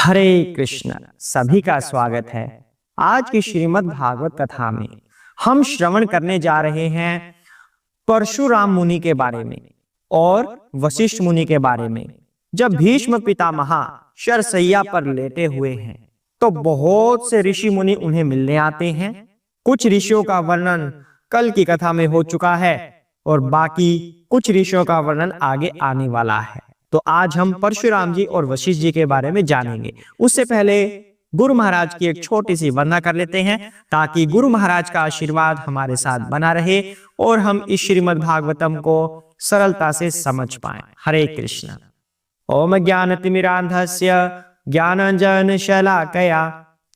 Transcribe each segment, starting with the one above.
हरे कृष्ण। सभी का स्वागत है। आज की श्रीमद् भागवत कथा में हम श्रवण करने जा रहे हैं परशुराम मुनि के बारे में और वशिष्ठ मुनि के बारे में। जब भीष्म पितामह शरशैया पर लेटे हुए हैं तो बहुत से ऋषि मुनि उन्हें मिलने आते हैं। कुछ ऋषियों का वर्णन कल की कथा में हो चुका है और बाकी कुछ ऋषियों का वर्णन आगे आने वाला है। तो आज हम परशुराम जी और वशिष्ठ जी के बारे में जानेंगे। उससे पहले गुरु महाराज की एक छोटी सी वंदना कर लेते हैं ताकि गुरु महाराज का आशीर्वाद हमारे साथ बना रहे और हम इस श्रीमद् भागवतम को सरलता से समझ पाएं। हरे कृष्ण। ओम ज्ञानतिमिरान्धस्य ज्ञानाञ्जनशलाकया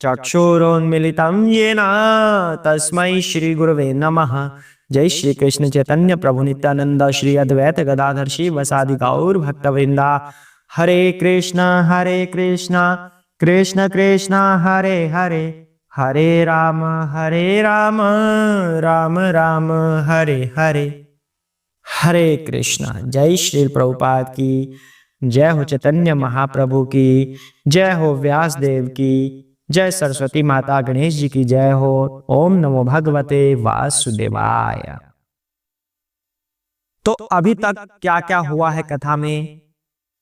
चक्षुरोन्मीलितं येन तस्मै श्री गुरवे नमः। जय श्री कृष्ण चैतन्य प्रभु नित्यानंद श्री अद्वैत गदाधर शिवसादि गौर भक्तवृंदा। हरे कृष्ण कृष्ण कृष्ण हरे हरे, हरे राम राम राम हरे हरे। हरे कृष्ण। जय श्री प्रभुपाद की जय हो, चैतन्य महाप्रभु की जय हो, व्यास देव की जय, सरस्वती माता गणेश जी की जय हो। ओम नमो भगवते वासुदेवाय। तो अभी तक क्या क्या हुआ है कथा में?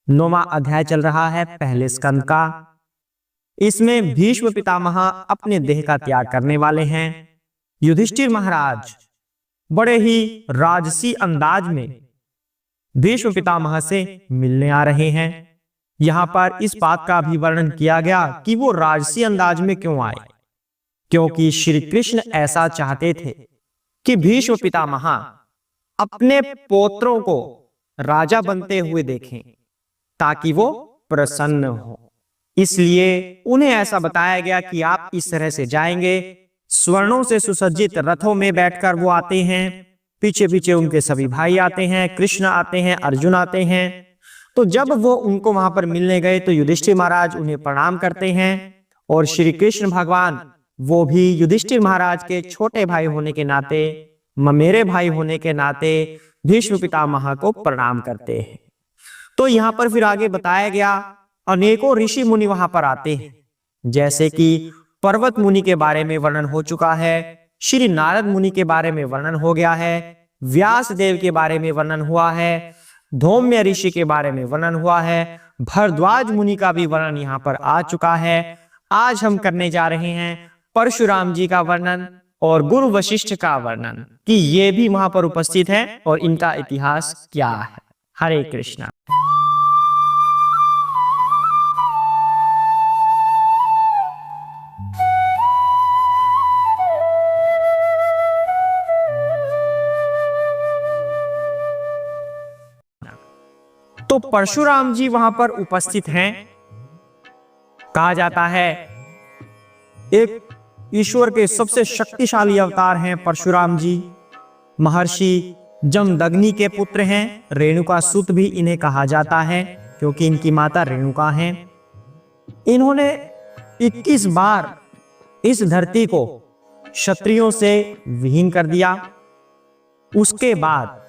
9वां अध्याय चल रहा है पहले स्कंद का। इसमें भीष्म पितामह अपने देह का त्याग करने वाले हैं। युधिष्ठिर महाराज बड़े ही राजसी अंदाज में भीष्म पितामह से मिलने आ रहे हैं। यहां पर इस बात का भी वर्णन किया गया कि वो राजसी अंदाज में क्यों आए, क्योंकि श्री कृष्ण ऐसा चाहते थे कि भीष्म पितामह अपने पोत्रों को राजा बनते हुए देखें ताकि वो प्रसन्न हो। इसलिए उन्हें ऐसा बताया गया कि आप इस तरह से जाएंगे। स्वर्णों से सुसज्जित रथों में बैठकर वो आते हैं, पीछे पीछे उनके सभी भाई आते हैं, कृष्ण आते हैं, अर्जुन आते हैं। तो जब वो उनको वहां पर मिलने गए तो युधिष्ठिर महाराज उन्हें प्रणाम करते हैं और श्री कृष्ण भगवान वो भी युधिष्ठिर महाराज के छोटे भाई होने के नाते, ममेरे भाई होने के नाते भीष्म पितामह को प्रणाम करते हैं। तो यहाँ पर फिर आगे बताया गया अनेकों ऋषि मुनि वहां पर आते हैं, जैसे कि पर्वत मुनि के बारे में वर्णन हो चुका है, श्री नारद मुनि के बारे में वर्णन हो गया है, व्यास देव के बारे में वर्णन हुआ है, धौम्य ऋषि के बारे में वर्णन हुआ है, भरद्वाज मुनि का भी वर्णन यहाँ पर आ चुका है। आज हम करने जा रहे हैं परशुराम जी का वर्णन और गुरु वशिष्ठ का वर्णन कि ये भी वहां पर उपस्थित है और इनका इतिहास क्या है। हरे कृष्णा। तो परशुराम जी वहां पर उपस्थित हैं। कहा जाता है एक ईश्वर के सबसे शक्तिशाली अवतार हैं परशुराम जी। महर्षि जमदग्नि के पुत्र हैं। रेणुका सुत भी इन्हें कहा जाता है क्योंकि इनकी माता रेणुका हैं। इन्होंने 21 बार इस धरती को क्षत्रियों से विहीन कर दिया। उसके बाद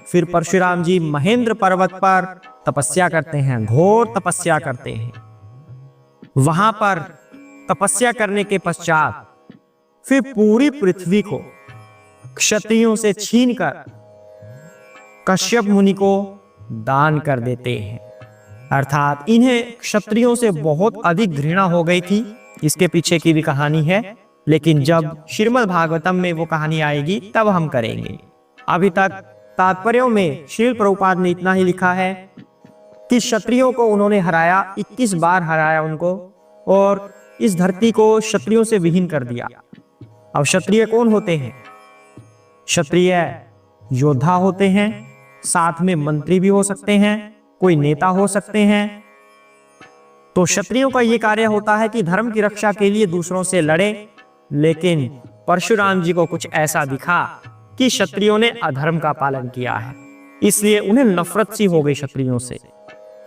फिर परशुराम जी महेंद्र पर्वत पर तपस्या करते हैं, घोर तपस्या करते हैं। वहां पर तपस्या करने के पश्चात फिर पूरी पृथ्वी को क्षत्रियों से छीनकर कश्यप मुनि को दान कर देते हैं। अर्थात इन्हें क्षत्रियों से बहुत अधिक घृणा हो गई थी। इसके पीछे की भी कहानी है, लेकिन जब श्रीमद् भागवतम में वो कहानी आएगी तब हम करेंगे। अभी तक तात्पर्यों में श्रील प्रभुपाद ने इतना ही लिखा है कि क्षत्रियों को उन्होंने हराया, 21 बार हराया उनको और इस धरती को क्षत्रियों से विहीन कर दिया। अब क्षत्रिय कौन होते हैं? क्षत्रिय योद्धा होते हैं, साथ में मंत्री भी हो सकते हैं, कोई नेता हो सकते हैं। तो क्षत्रियों का यह कार्य होता है कि धर्म की रक्षा के लिए दूसरों से लड़े। लेकिन परशुराम जी को कुछ ऐसा दिखा कि क्षत्रियों ने अधर्म का पालन किया है, इसलिए उन्हें नफरत सी हो गई क्षत्रियों से।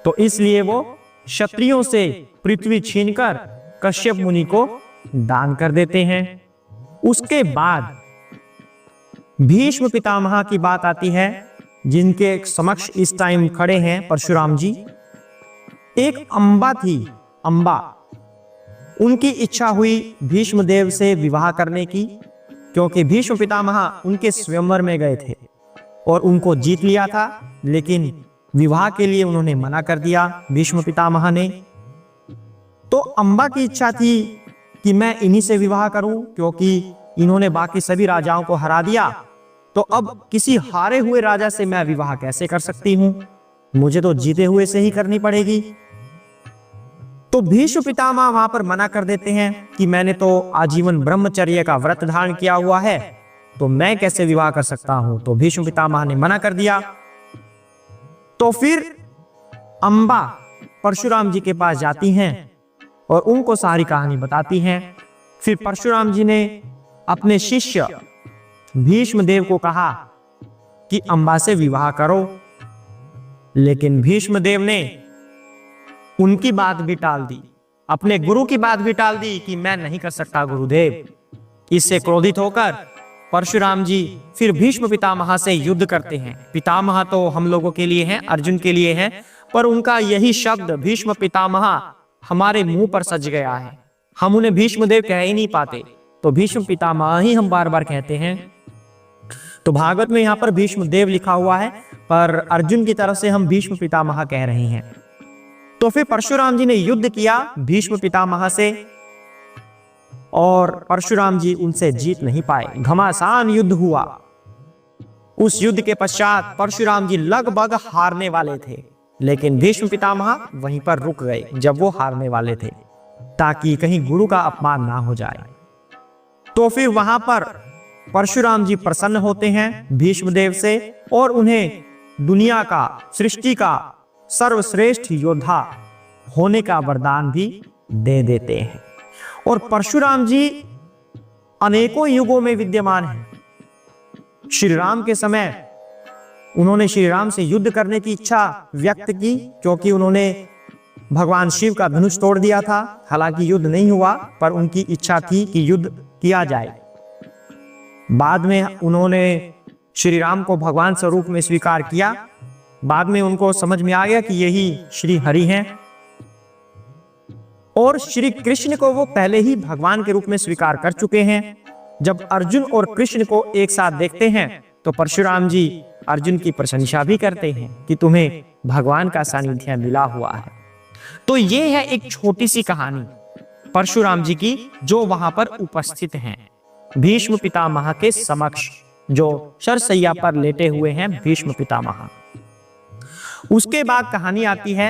तो इसलिए वो क्षत्रियों से पृथ्वी छीनकर कश्यप मुनि को दान कर देते हैं। उसके बाद भीष्म पितामह की बात आती है, जिनके समक्ष इस टाइम खड़े हैं परशुराम जी। एक अंबा थी, अंबा उनकी इच्छा हुई भीष्म देव से विवाह करने की, क्योंकि भीष्म पितामह उनके स्वयंवर में गए थे और उनको जीत लिया था, लेकिन विवाह के लिए उन्होंने मना कर दिया भीष्म पितामह ने। तो अम्बा की इच्छा थी कि मैं इन्हीं से विवाह करूं, क्योंकि इन्होंने बाकी सभी राजाओं को हरा दिया, तो अब किसी हारे हुए राजा से मैं विवाह कैसे कर सकती हूं, मुझे तो जीते हुए से ही करनी पड़ेगी। तो भीष्म पितामह वहां पर मना कर देते हैं कि मैंने तो आजीवन ब्रह्मचर्य का व्रत धारण किया हुआ है, तो मैं कैसे विवाह कर सकता हूं। तो भीष्म पितामह ने मना कर दिया। तो फिर अम्बा परशुराम जी के पास जाती हैं और उनको सारी कहानी बताती हैं। फिर परशुराम जी ने अपने शिष्य भीष्म देव को कहा कि अम्बा से विवाह करो, लेकिन भीष्म देव ने उनकी बात भी टाल दी, अपने गुरु की बात भी टाल दी कि मैं नहीं कर सकता गुरुदेव। इससे क्रोधित होकर परशुराम जी फिर भीष्म पितामह से युद्ध करते हैं। पितामह तो हम लोगों के लिए हैं, अर्जुन के लिए हैं, पर उनका यही शब्द भीष्म पितामह हमारे मुंह पर सज गया है, हम उन्हें भीष्म देव कह ही नहीं पाते, तो भीष्म पितामह ही हम बार बार कहते हैं। तो भागवत में यहाँ पर भीष्म देव लिखा हुआ है, पर अर्जुन की तरफ से हम भीष्म पितामह कह रहे हैं। तो फिर परशुराम जी ने युद्ध किया भीष्म पितामह से, और परशुराम जी उनसे जीत नहीं पाए, घमासान युद्ध हुआ। उस युद्ध के पश्चात परशुराम जी लगभग हारने वाले थे, लेकिन भीष्म पितामह वहीं पर रुक गए जब वो हारने वाले थे, ताकि कहीं गुरु का अपमान ना हो जाए। तो फिर वहां पर परशुराम जी प्रसन्न होते हैं भीष्मदेव से और उन्हें दुनिया का, सृष्टि का सर्वश्रेष्ठ योद्धा होने का वरदान भी दे देते हैं। और परशुराम जी अनेकों युगों में विद्यमान हैं। श्री राम के समय उन्होंने श्री राम से युद्ध करने की इच्छा व्यक्त की, क्योंकि उन्होंने भगवान शिव का धनुष तोड़ दिया था। हालांकि युद्ध नहीं हुआ, पर उनकी इच्छा थी कि युद्ध किया जाए। बाद में उन्होंने श्री राम को भगवान स्वरूप में स्वीकार किया। बाद में उनको समझ में आ गया कि यही श्री हरि हैं, और श्री कृष्ण को वो पहले ही भगवान के रूप में स्वीकार कर चुके हैं। जब अर्जुन और कृष्ण को एक साथ देखते हैं तो परशुराम जी अर्जुन की प्रशंसा भी करते हैं कि तुम्हें भगवान का सानिध्य मिला हुआ है। तो ये है एक छोटी सी कहानी परशुराम जी की, जो वहां पर उपस्थित हैं भीष्म पितामह के समक्ष, जो शरशैया पर लेटे हुए हैं भीष्म पितामह। उसके बाद कहानी आती है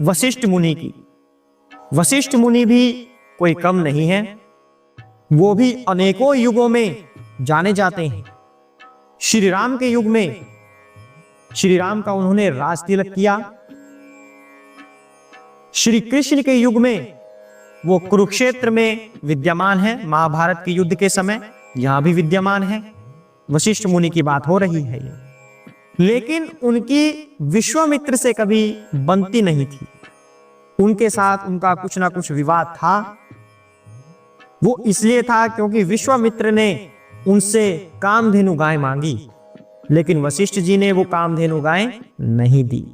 वशिष्ठ मुनि की। वशिष्ठ मुनि भी कोई कम नहीं है, वो भी अनेकों युगों में जाने जाते हैं। श्री राम के युग में श्री राम का उन्होंने राज तिलक किया। श्री कृष्ण के युग में वो कुरुक्षेत्र में विद्यमान है, महाभारत के युद्ध के समय यहां भी विद्यमान है। वशिष्ठ मुनि की बात हो रही है ये, लेकिन उनकी विश्वामित्र से कभी बनती नहीं थी। उनके साथ उनका कुछ ना कुछ विवाद था। वो इसलिए था क्योंकि विश्वामित्र ने उनसे कामधेनु गाय मांगी, लेकिन वशिष्ठ जी ने वो कामधेनु गाय नहीं दी,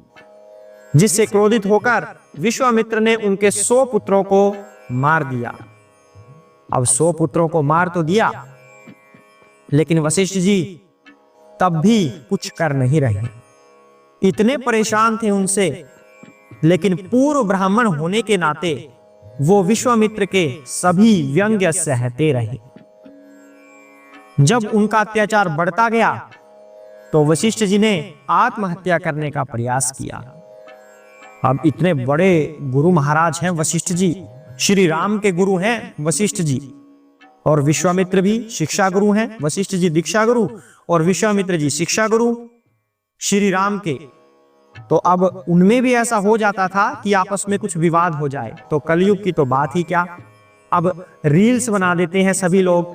जिससे क्रोधित होकर विश्वामित्र ने उनके 100 पुत्रों को मार दिया। अब 100 पुत्रों को मार तो दिया, लेकिन वशिष्ठ जी तब भी कुछ कर नहीं रहे। इतने परेशान थे उनसे, लेकिन पूर्व ब्राह्मण होने के नाते वो विश्वामित्र के सभी व्यंग्य सहते रहे। जब उनका अत्याचार बढ़ता गया तो वशिष्ठ जी ने आत्महत्या करने का प्रयास किया। अब इतने बड़े गुरु महाराज हैं वशिष्ठ जी, श्री राम के गुरु हैं वशिष्ठ जी, और विश्वामित्र भी शिक्षा गुरु हैं। वशिष्ठ जी दीक्षा गुरु और विश्वामित्र जी शिक्षा गुरु श्री राम के। तो अब उनमें भी ऐसा हो जाता था कि आपस में कुछ विवाद हो जाए, तो कलयुग की तो बात ही क्या। अब रील्स बना देते हैं सभी लोग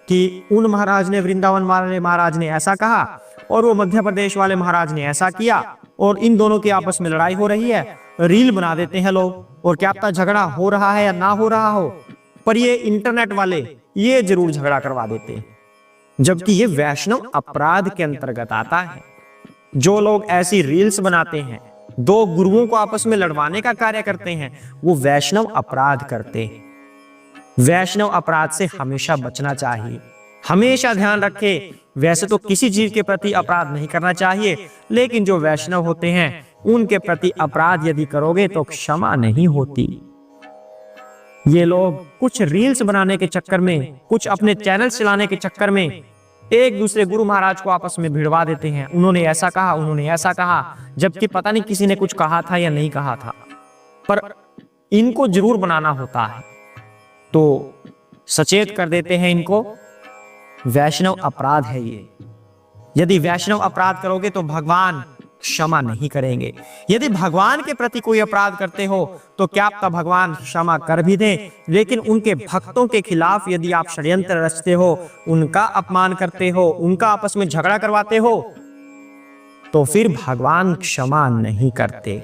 कि उन महाराज ने, वृंदावन वाले महाराज ने ऐसा कहा और वो मध्य प्रदेश वाले महाराज ने ऐसा किया, और इन दोनों की आपस में लड़ाई हो रही है। रील बना देते हैं लोग, और क्या पता झगड़ा हो रहा है या ना हो रहा हो, पर ये इंटरनेट वाले ये जरूर झगड़ा करवा देते हैं, जबकि ये वैष्णव अपराध के अंतर्गत आता है। जो लोग ऐसी रील्स बनाते हैं दो गुरुओं को आपस में लड़वाने का कार्य करते हैं, वो वैष्णव अपराध करते हैं। वैष्णव अपराध से हमेशा बचना चाहिए। हमेशा ध्यान रखें, वैसे तो किसी जीव के प्रति अपराध नहीं करना चाहिए, लेकिन जो वैष्णव होते हैं उनके प्रति अपराध यदि करोगे तो क्षमा नहीं होती। ये लोग कुछ रील्स बनाने के चक्कर में, कुछ अपने चैनल चलाने के चक्कर में एक दूसरे गुरु महाराज को आपस में भिड़वा देते हैं। उन्होंने ऐसा कहा, उन्होंने ऐसा कहा, जबकि पता नहीं किसी ने कुछ कहा था या नहीं कहा था, पर इनको जरूर बनाना होता है। तो सचेत कर देते हैं इनको, वैष्णव अपराध है ये। यदि वैष्णव अपराध करोगे तो भगवान क्षमा नहीं करेंगे। यदि भगवान के प्रति कोई अपराध करते हो तो क्या पता भगवान क्षमा कर भी दें, लेकिन उनके भक्तों के खिलाफ यदि आप षड्यंत्र रचते हो, उनका अपमान करते हो, उनका आपस में झगड़ा करवाते हो, तो फिर भगवान क्षमा नहीं करते।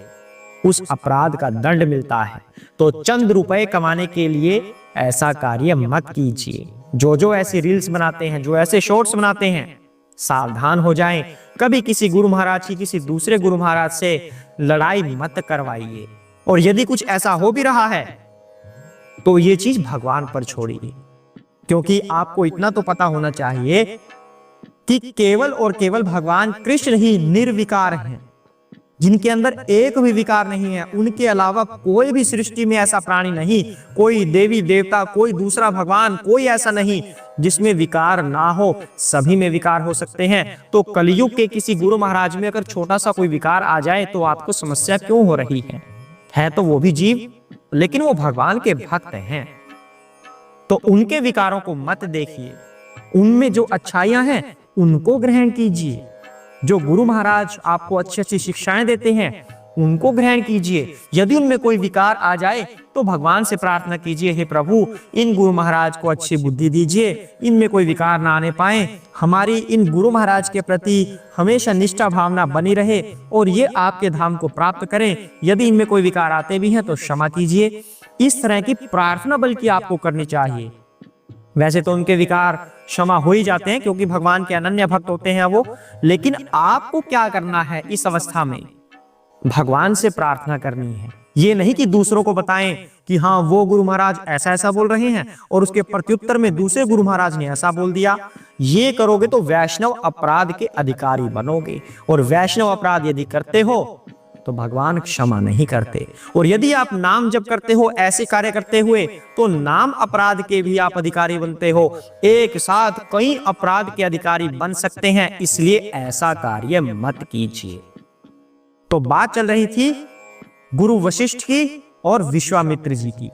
उस अपराध का दंड मिलता है। तो चंद रुपए कमाने के लिए ऐसा कार्य मत कीजिए। जो ऐसे रील्स बनाते हैं, जो ऐसे शॉर्ट्स बनाते हैं, सावधान हो जाएं। कभी किसी गुरु महाराज की किसी दूसरे गुरु महाराज से लड़ाई मत करवाइए। और यदि कुछ ऐसा हो भी रहा है तो ये चीज भगवान पर छोड़िए, क्योंकि आपको इतना तो पता होना चाहिए कि केवल और केवल भगवान कृष्ण ही निर्विकार हैं, जिनके अंदर एक भी विकार नहीं है। उनके अलावा कोई भी सृष्टि में ऐसा प्राणी नहीं, कोई देवी देवता, कोई दूसरा भगवान, कोई ऐसा नहीं जिसमें विकार ना हो। सभी में विकार हो सकते हैं। तो कलयुग के किसी गुरु महाराज में अगर छोटा सा कोई विकार आ जाए तो आपको समस्या क्यों हो रही है तो वो भी जीव, लेकिन वो भगवान के भक्त हैं। तो उनके विकारों को मत देखिए, उनमें जो अच्छाइयां हैं उनको ग्रहण कीजिए। जो गुरु महाराज आपको अच्छी अच्छी शिक्षाएं देते हैं उनको ग्रहण कीजिए। यदि उनमें कोई विकार आ जाए तो भगवान से प्रार्थना कीजिए, हे प्रभु इन गुरु महाराज को अच्छी बुद्धि दीजिए, इनमें कोई विकार ना आने पाए, हमारी इन गुरु महाराज के प्रति हमेशा निष्ठा भावना बनी रहे और ये आपके धाम को प्राप्त करें। यदि इनमें कोई विकार आते भी हैं तो क्षमा कीजिए। इस तरह की प्रार्थना बल्कि आपको करनी चाहिए। वैसे तो उनके विकार क्षमा हो ही जाते हैं, क्योंकि भगवान के अनन्य भक्त होते हैं वो, लेकिन आपको क्या करना है इस अवस्था में? भगवान से प्रार्थना करनी है। ये नहीं कि दूसरों को बताएं कि हाँ वो गुरु महाराज ऐसा ऐसा बोल रहे हैं और उसके प्रत्युत्तर में दूसरे गुरु महाराज ने ऐसा बोल दिया। ये करोगे तो वैष्णव अपराध के अधिकारी बनोगे, और वैष्णव अपराध यदि करते हो तो भगवान क्षमा नहीं करते। और यदि आप नाम जप करते हो ऐसे कार्य करते हुए, तो नाम अपराध के भी आप अधिकारी बनते हो। एक साथ कई अपराध के अधिकारी बन सकते हैं, इसलिए ऐसा कार्य मत कीजिए। तो बात चल रही थी गुरु वशिष्ठ की और विश्वामित्र जी की।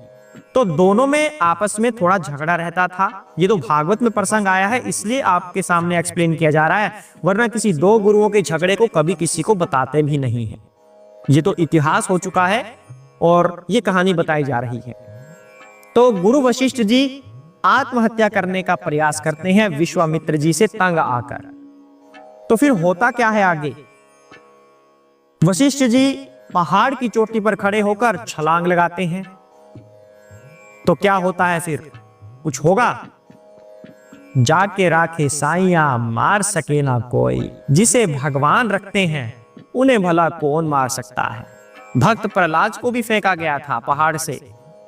तो दोनों में आपस में थोड़ा झगड़ा रहता था। ये तो भागवत में प्रसंग आया है, इसलिए आपके सामने एक्सप्लेन किया जा रहा है, वरना किसी दो गुरुओं के झगड़े को कभी किसी को बताते भी नहीं है। ये तो इतिहास हो चुका है और ये कहानी बताई जा रही है। तो गुरु वशिष्ठ जी आत्महत्या करने का प्रयास करते हैं विश्वामित्र जी से तंग आकर। तो फिर होता क्या है आगे? वशिष्ठ जी पहाड़ की चोटी पर खड़े होकर छलांग लगाते हैं। तो क्या होता है फिर? कुछ होगा? जाके राखे साइया मार सके ना कोई, जिसे भगवान रखते हैं उन्हें भला कौन मार सकता है। भक्त प्रहलाद को भी फेंका गया था पहाड़ से,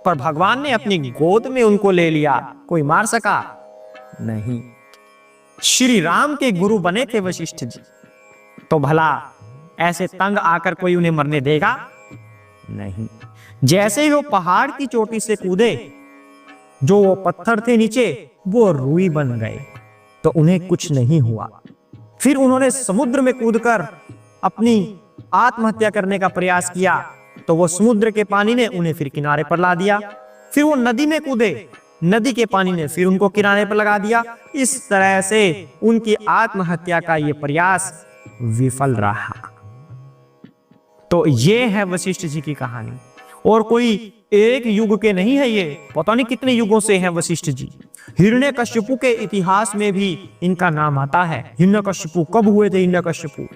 पर भगवान ने अपनी गोद में उनको ले लिया, कोई मार सका नहीं। श्री राम के गुरु बने थे वशिष्ठ जी, तो भला ऐसे तंग आकर कोई उन्हें मरने देगा? नहीं। जैसे ही वो पहाड़ की चोटी से कूदे, जो वो पत्थर थे नीचे वो रुई बन गए, तो उन्हें कुछ नहीं हुआ। फिर उन्होंने समुद्र में कूदकर अपनी आत्महत्या करने का प्रयास किया, तो वो समुद्र के पानी ने उन्हें फिर किनारे पर ला दिया। फिर वो नदी में कूदे, नदी के पानी ने फिर उनको किनारे पर लगा दिया। इस तरह से उनकी आत्महत्या का ये प्रयास विफल रहा। तो ये है वशिष्ठ जी की कहानी, और कोई एक युग के नहीं है, ये पता नहीं कितने युगों से हैं वशिष्ठ जी। हिरण्यकश्यपु के इतिहास में भी इनका नाम आता है। हिरण्यकश्यपु कब हुए थे? हिरण्यकश्यपु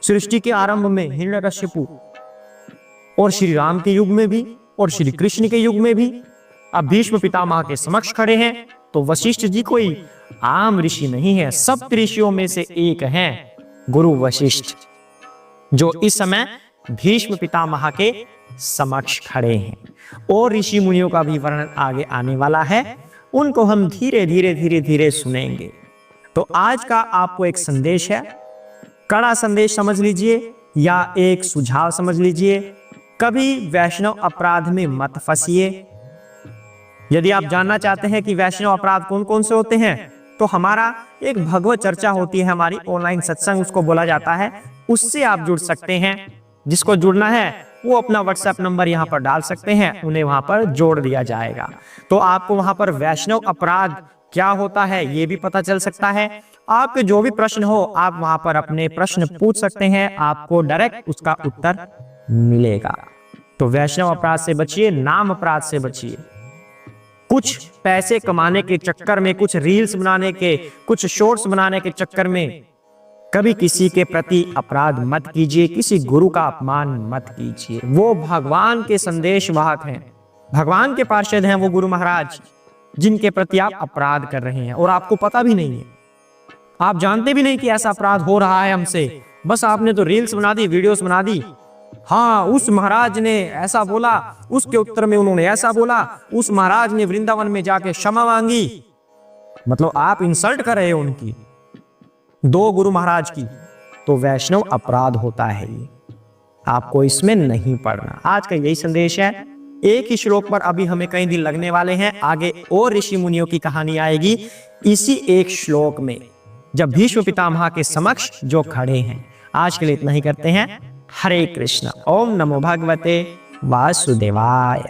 सृष्टि के आरंभ में हिरण्यकश्यपु, और श्री राम के युग में भी और श्री कृष्ण के युग में भी। अब भीष्म पितामह के समक्ष खड़े हैं, तो वशिष्ठ जी कोई आम ऋषि नहीं है, सप्त ऋषियों में से एक हैं गुरु वशिष्ठ, जो इस समय भीष्म पितामह के समक्ष खड़े हैं। और ऋषि मुनियों का भी वर्णन आगे आने वाला है, उनको हम धीरे धीरे सुनेंगे। तो आज का आपको एक संदेश है, कड़ा संदेश समझ लीजिए या एक सुझाव समझ लीजिए। कभी वैष्णव अपराध में मत फंसिए। यदि आप जानना चाहते हैं कि वैष्णव अपराध कौन कौन से होते हैं, तो हमारा एक भगवत चर्चा होती है, हमारी ऑनलाइन सत्संग उसको बोला जाता है, उससे आप जुड़ सकते हैं। जिसको जुड़ना है वो अपना व्हाट्सएप नंबर यहाँ पर डाल सकते हैं, उन्हें वहां पर जोड़ दिया जाएगा। तो आपको वहां पर वैष्णव अपराध क्या होता है ये भी पता चल सकता है। आपके जो भी प्रश्न हो आप वहां पर अपने प्रश्न पूछ सकते हैं, आपको डायरेक्ट उसका उत्तर मिलेगा। तो वैष्णव अपराध से बचिए, नाम अपराध से बचिए। कुछ पैसे कमाने के चक्कर में, कुछ रील्स बनाने के, कुछ शॉर्ट्स बनाने के चक्कर में कभी किसी के प्रति अपराध मत कीजिए, किसी गुरु का अपमान मत कीजिए। वो भगवान के संदेश वाहक हैं, भगवान के पार्षद हैं वो गुरु महाराज, जिनके प्रति आप अपराध कर रहे हैं और आपको पता भी नहीं है। आप जानते भी नहीं कि ऐसा अपराध हो रहा है हमसे, बस आपने तो रील्स बना दी, वीडियोस बना दी। हाँ, उस महाराज ने ऐसा बोला, उसके उत्तर में उन्होंने ऐसा बोला, उस महाराज ने वृंदावन में जाके क्षमा मांगी। मतलब आप इंसल्ट कर रहे हो उनकी, दो गुरु महाराज की। तो वैष्णव अपराध होता है ये, आपको इसमें नहीं पड़ना। आज का यही संदेश है। एक ही श्लोक पर अभी हमें कई दिन लगने वाले हैं, आगे और ऋषि मुनियों की कहानी आएगी इसी एक श्लोक में, जब भीष्म पितामह के समक्ष जो खड़े हैं। आज के लिए इतना ही करते हैं। हरे कृष्ण। ओम नमो भगवते वासुदेवाय।